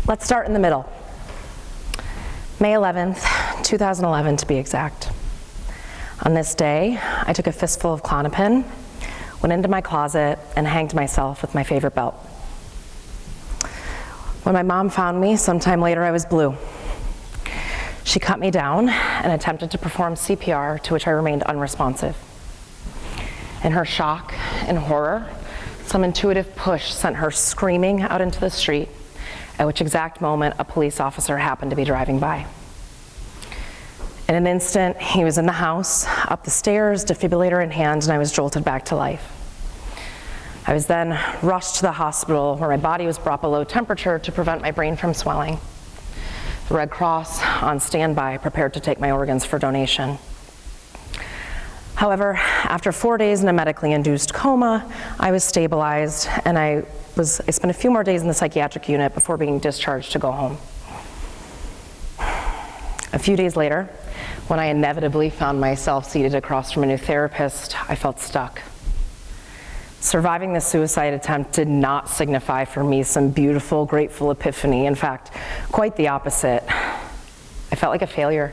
Let's start in the middle. May 11th, 2011 to be exact. On this day, I took a fistful of Klonopin, went into my closet, and hanged myself with my favorite belt. When my mom found me, sometime later I was blue. She cut me down and attempted to perform CPR, to which I remained unresponsive. In her shock and horror, some intuitive push sent her screaming out into the street, at which exact moment a police officer happened to be driving by. In an instant, he was in the house, up the stairs, defibrillator in hand, and I was jolted back to life. I was then rushed to the hospital where my body was brought below temperature to prevent my brain from swelling. The Red Cross on standby, prepared to take my organs for donation. However, after 4 days in a medically induced coma, I was stabilized, and I spent a few more days in the psychiatric unit before being discharged to go home. A few days later, when I inevitably found myself seated across from a new therapist, I felt stuck. Surviving this suicide attempt did not signify for me some beautiful, grateful epiphany. In fact, quite the opposite. I felt like a failure.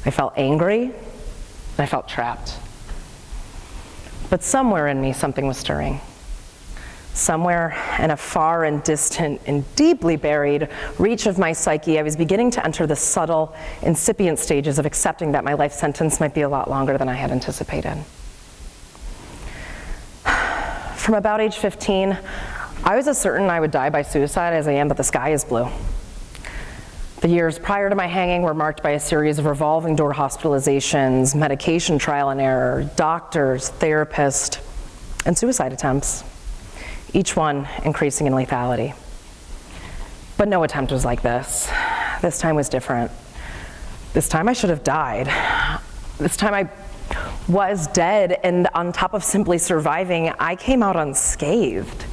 I felt angry, and I felt trapped. But somewhere in me, something was stirring. Somewhere in a far and distant and deeply buried reach of my psyche, I was beginning to enter the subtle, incipient stages of accepting that my life sentence might be a lot longer than I had anticipated. From about age 15, I was as certain I would die by suicide as I am that the sky is blue. The years prior to my hanging were marked by a series of revolving door hospitalizations, medication trial and error, doctors, therapists, and suicide attempts, each one increasing in lethality. But no attempt was like this. This time was different. This time I should have died. This time I was dead, and on top of simply surviving, I came out unscathed.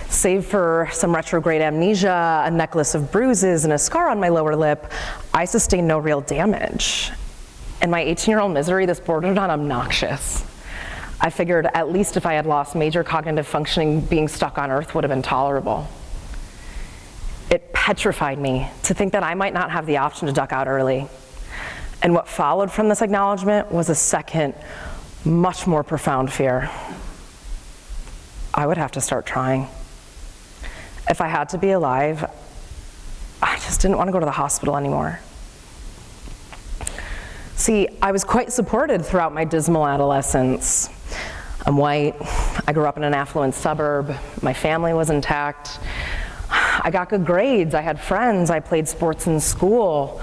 Save for some retrograde amnesia, a necklace of bruises, and a scar on my lower lip, I sustained no real damage. In my 18-year-old misery, this bordered on obnoxious. I figured at least if I had lost major cognitive functioning, being stuck on Earth would have been tolerable. It petrified me to think that I might not have the option to duck out early. And what followed from this acknowledgement was a second, much more profound fear. I would have to start trying. If I had to be alive, I just didn't want to go to the hospital anymore. See, I was quite supported throughout my dismal adolescence. I'm white, I grew up in an affluent suburb, my family was intact, I got good grades, I had friends, I played sports in school.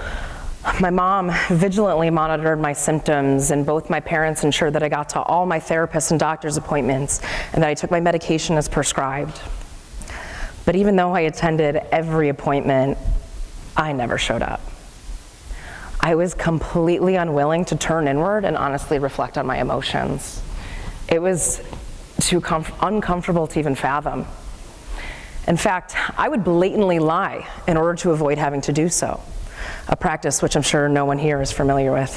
My mom vigilantly monitored my symptoms, and both my parents ensured that I got to all my therapists and doctor's appointments and that I took my medication as prescribed. But even though I attended every appointment, I never showed up. I was completely unwilling to turn inward and honestly reflect on my emotions. It was too uncomfortable to even fathom. In fact, I would blatantly lie in order to avoid having to do so, a practice which I'm sure no one here is familiar with.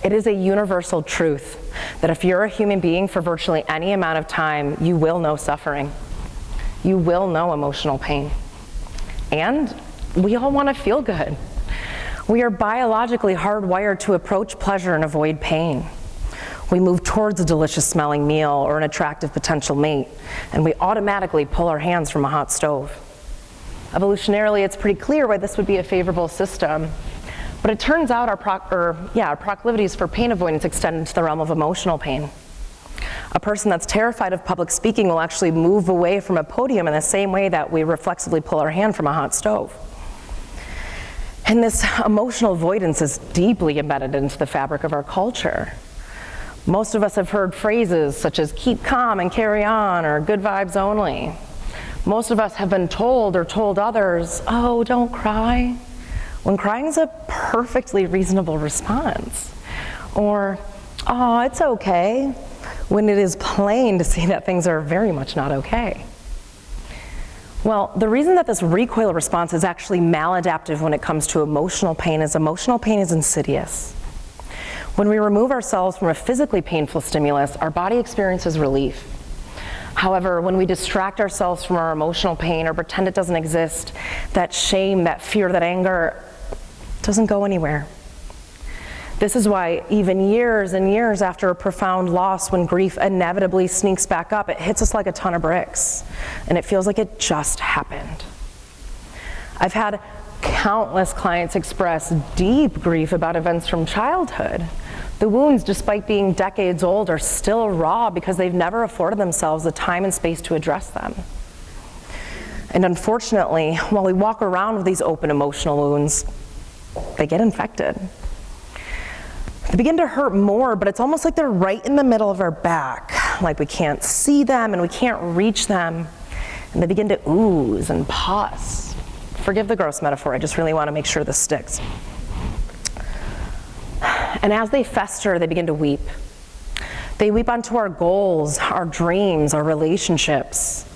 It is a universal truth that if you're a human being for virtually any amount of time, you will know suffering. You will know emotional pain. And we all want to feel good. We are biologically hardwired to approach pleasure and avoid pain. We move towards a delicious smelling meal or an attractive potential mate, and we automatically pull our hands from a hot stove. Evolutionarily, it's pretty clear why this would be a favorable system. But it turns out our proclivities for pain avoidance extend into the realm of emotional pain. A person that's terrified of public speaking will actually move away from a podium in the same way that we reflexively pull our hand from a hot stove. And this emotional avoidance is deeply embedded into the fabric of our culture. Most of us have heard phrases such as keep calm and carry on, or good vibes only. Most of us have been told or told others, oh, don't cry, when crying is a perfectly reasonable response. Or, oh, it's okay, when it is plain to see that things are very much not okay. Well, the reason that this recoil response is actually maladaptive when it comes to emotional pain is insidious. When we remove ourselves from a physically painful stimulus, our body experiences relief. However, when we distract ourselves from our emotional pain or pretend it doesn't exist, that shame, that fear, that anger doesn't go anywhere. This is why even years and years after a profound loss, when grief inevitably sneaks back up, it hits us like a ton of bricks, and it feels like it just happened. I've had countless clients express deep grief about events from childhood. The wounds, despite being decades old, are still raw because they've never afforded themselves the time and space to address them. And unfortunately, while we walk around with these open emotional wounds, they get infected. They begin to hurt more, but it's almost like they're right in the middle of our back, like we can't see them and we can't reach them, and they begin to ooze and pus. Forgive the gross metaphor, I just really want to make sure this sticks. And as they fester, they begin to weep. They weep onto our goals, our dreams, our relationships.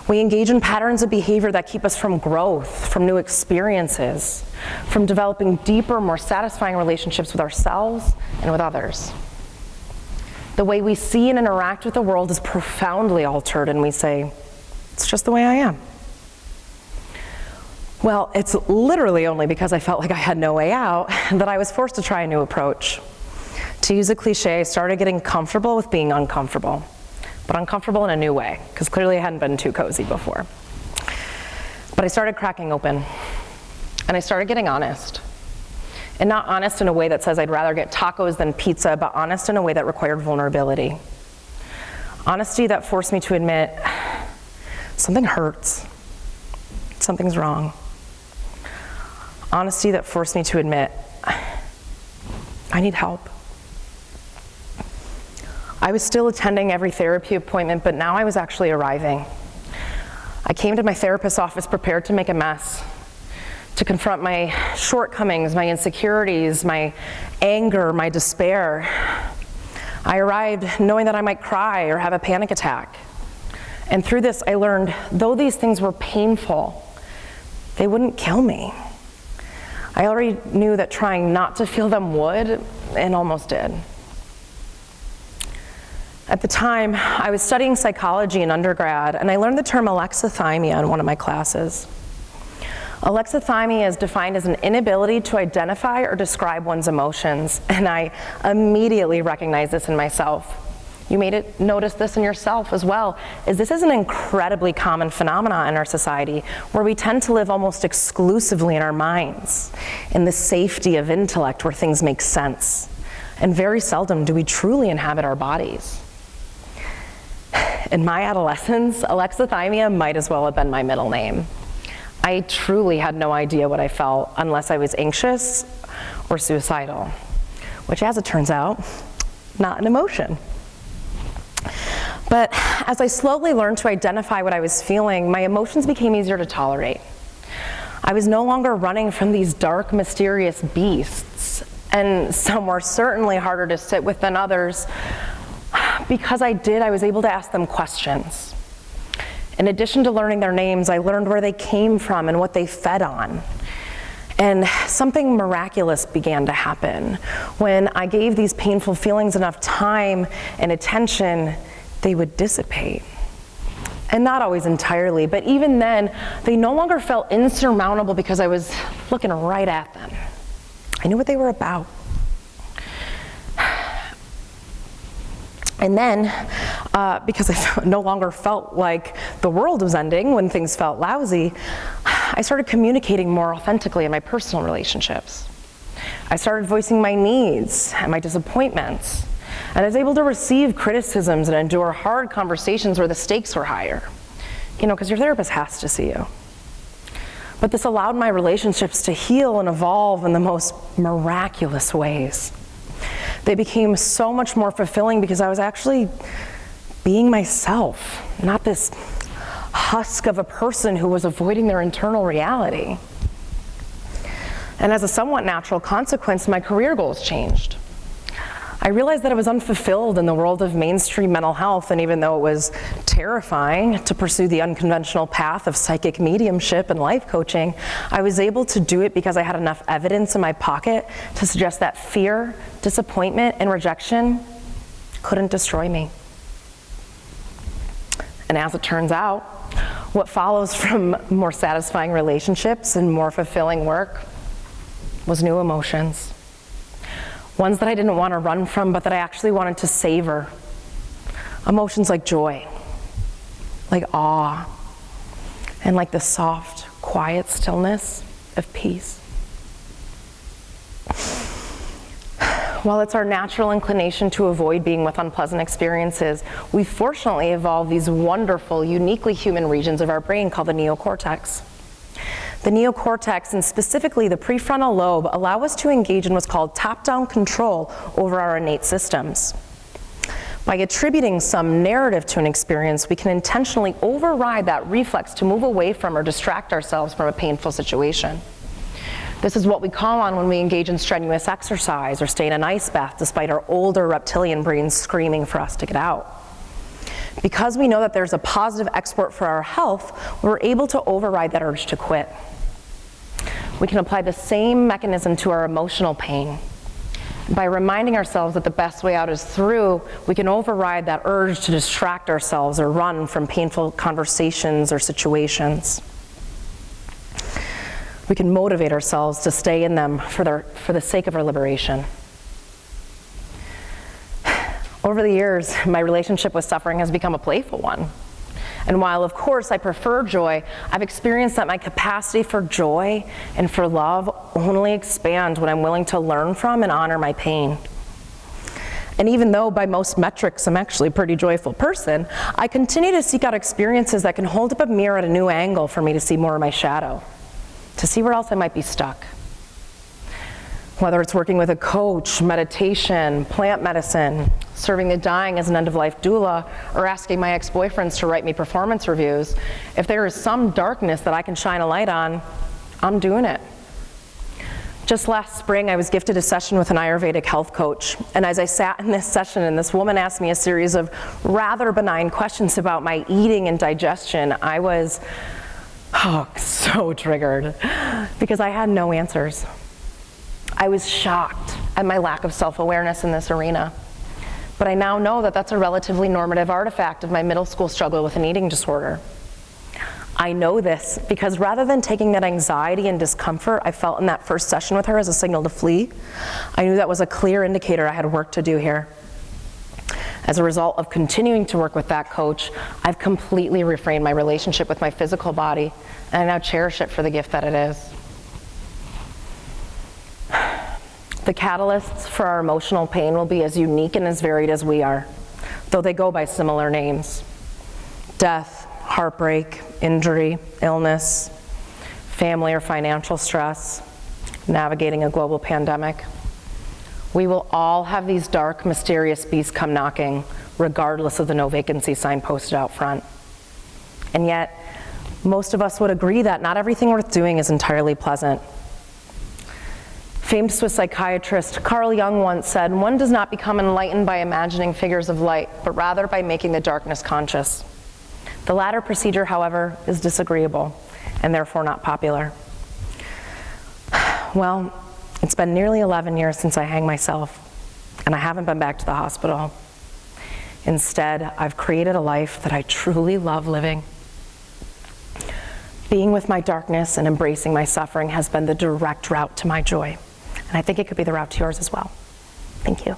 We engage in patterns of behavior that keep us from growth, from new experiences, from developing deeper, more satisfying relationships with ourselves and with others. The way we see and interact with the world is profoundly altered, and we say, it's just the way I am. Well, it's literally only because I felt like I had no way out that I was forced to try a new approach. To use a cliche, I started getting comfortable with being uncomfortable, but uncomfortable in a new way, because clearly I hadn't been too cozy before. But I started cracking open, and I started getting honest. And not honest in a way that says I'd rather get tacos than pizza, but honest in a way that required vulnerability. Honesty that forced me to admit something hurts, something's wrong. Honesty that forced me to admit I need help. I was still attending every therapy appointment, but now I was actually arriving. I came to my therapist's office prepared to make a mess, to confront my shortcomings, my insecurities, my anger, my despair. I arrived knowing that I might cry or have a panic attack. And through this, I learned, though these things were painful, they wouldn't kill me. I already knew that trying not to feel them would, and almost did. At the time, I was studying psychology in undergrad, and I learned the term alexithymia in one of my classes. Alexithymia is defined as an inability to identify or describe one's emotions, and I immediately recognized this in myself. You may notice this in yourself as well, is this is an incredibly common phenomenon in our society where we tend to live almost exclusively in our minds, in the safety of intellect where things make sense. And very seldom do we truly inhabit our bodies. In my adolescence, alexithymia might as well have been my middle name. I truly had no idea what I felt unless I was anxious or suicidal, which, as it turns out, not an emotion. But as I slowly learned to identify what I was feeling, my emotions became easier to tolerate. I was no longer running from these dark, mysterious beasts, and some were certainly harder to sit with than others. Because I was able to ask them questions. In addition to learning their names, I learned where they came from and what they fed on. And something miraculous began to happen. When I gave these painful feelings enough time and attention, they would dissipate. And not always entirely, but even then, they no longer felt insurmountable because I was looking right at them. I knew what they were about. And then, because I no longer felt like the world was ending when things felt lousy, I started communicating more authentically in my personal relationships. I started voicing my needs and my disappointments, and I was able to receive criticisms and endure hard conversations where the stakes were higher. You know, because your therapist has to see you. But this allowed my relationships to heal and evolve in the most miraculous ways. They became so much more fulfilling because I was actually being myself, not this husk of a person who was avoiding their internal reality. And as a somewhat natural consequence, my career goals changed. I realized that I was unfulfilled in the world of mainstream mental health, and even though it was terrifying to pursue the unconventional path of psychic mediumship and life coaching, I was able to do it because I had enough evidence in my pocket to suggest that fear, disappointment, and rejection couldn't destroy me. And as it turns out, what follows from more satisfying relationships and more fulfilling work was new emotions. Ones that I didn't want to run from, but that I actually wanted to savor. Emotions like joy, like awe, and like the soft, quiet stillness of peace. While it's our natural inclination to avoid being with unpleasant experiences, we fortunately evolved these wonderful, uniquely human regions of our brain called the neocortex. The neocortex, and specifically the prefrontal lobe, allow us to engage in what's called top-down control over our innate systems. By attributing some narrative to an experience, we can intentionally override that reflex to move away from or distract ourselves from a painful situation. This is what we call on when we engage in strenuous exercise or stay in an ice bath despite our older reptilian brains screaming for us to get out. Because we know that there's a positive export for our health, we're able to override that urge to quit. We can apply the same mechanism to our emotional pain. By reminding ourselves that the best way out is through, we can override that urge to distract ourselves or run from painful conversations or situations. We can motivate ourselves to stay in them for the sake of our liberation. Over the years, my relationship with suffering has become a playful one. And while, of course, I prefer joy, I've experienced that my capacity for joy and for love only expand when I'm willing to learn from and honor my pain. And even though by most metrics I'm actually a pretty joyful person, I continue to seek out experiences that can hold up a mirror at a new angle for me to see more of my shadow, to see where else I might be stuck. Whether it's working with a coach, meditation, plant medicine, serving the dying as an end-of-life doula, or asking my ex-boyfriends to write me performance reviews, if there is some darkness that I can shine a light on, I'm doing it. Just last spring, I was gifted a session with an Ayurvedic health coach, and as I sat in this session and this woman asked me a series of rather benign questions about my eating and digestion, I was so triggered because I had no answers. I was shocked at my lack of self-awareness in this arena. But I now know that that's a relatively normative artifact of my middle school struggle with an eating disorder. I know this because rather than taking that anxiety and discomfort I felt in that first session with her as a signal to flee, I knew that was a clear indicator I had work to do here. As a result of continuing to work with that coach, I've completely reframed my relationship with my physical body, and I now cherish it for the gift that it is. The catalysts for our emotional pain will be as unique and as varied as we are, though they go by similar names. Death, heartbreak, injury, illness, family or financial stress, navigating a global pandemic. We will all have these dark, mysterious beasts come knocking, regardless of the no vacancy sign posted out front. And yet, most of us would agree that not everything worth doing is entirely pleasant. Famed Swiss psychiatrist Carl Jung once said, "One does not become enlightened by imagining figures of light, but rather by making the darkness conscious." The latter procedure, however, is disagreeable and therefore not popular. Well, it's been nearly 11 years since I hanged myself, and I haven't been back to the hospital. Instead, I've created a life that I truly love living. Being with my darkness and embracing my suffering has been the direct route to my joy, and I think it could be the route to yours as well. Thank you.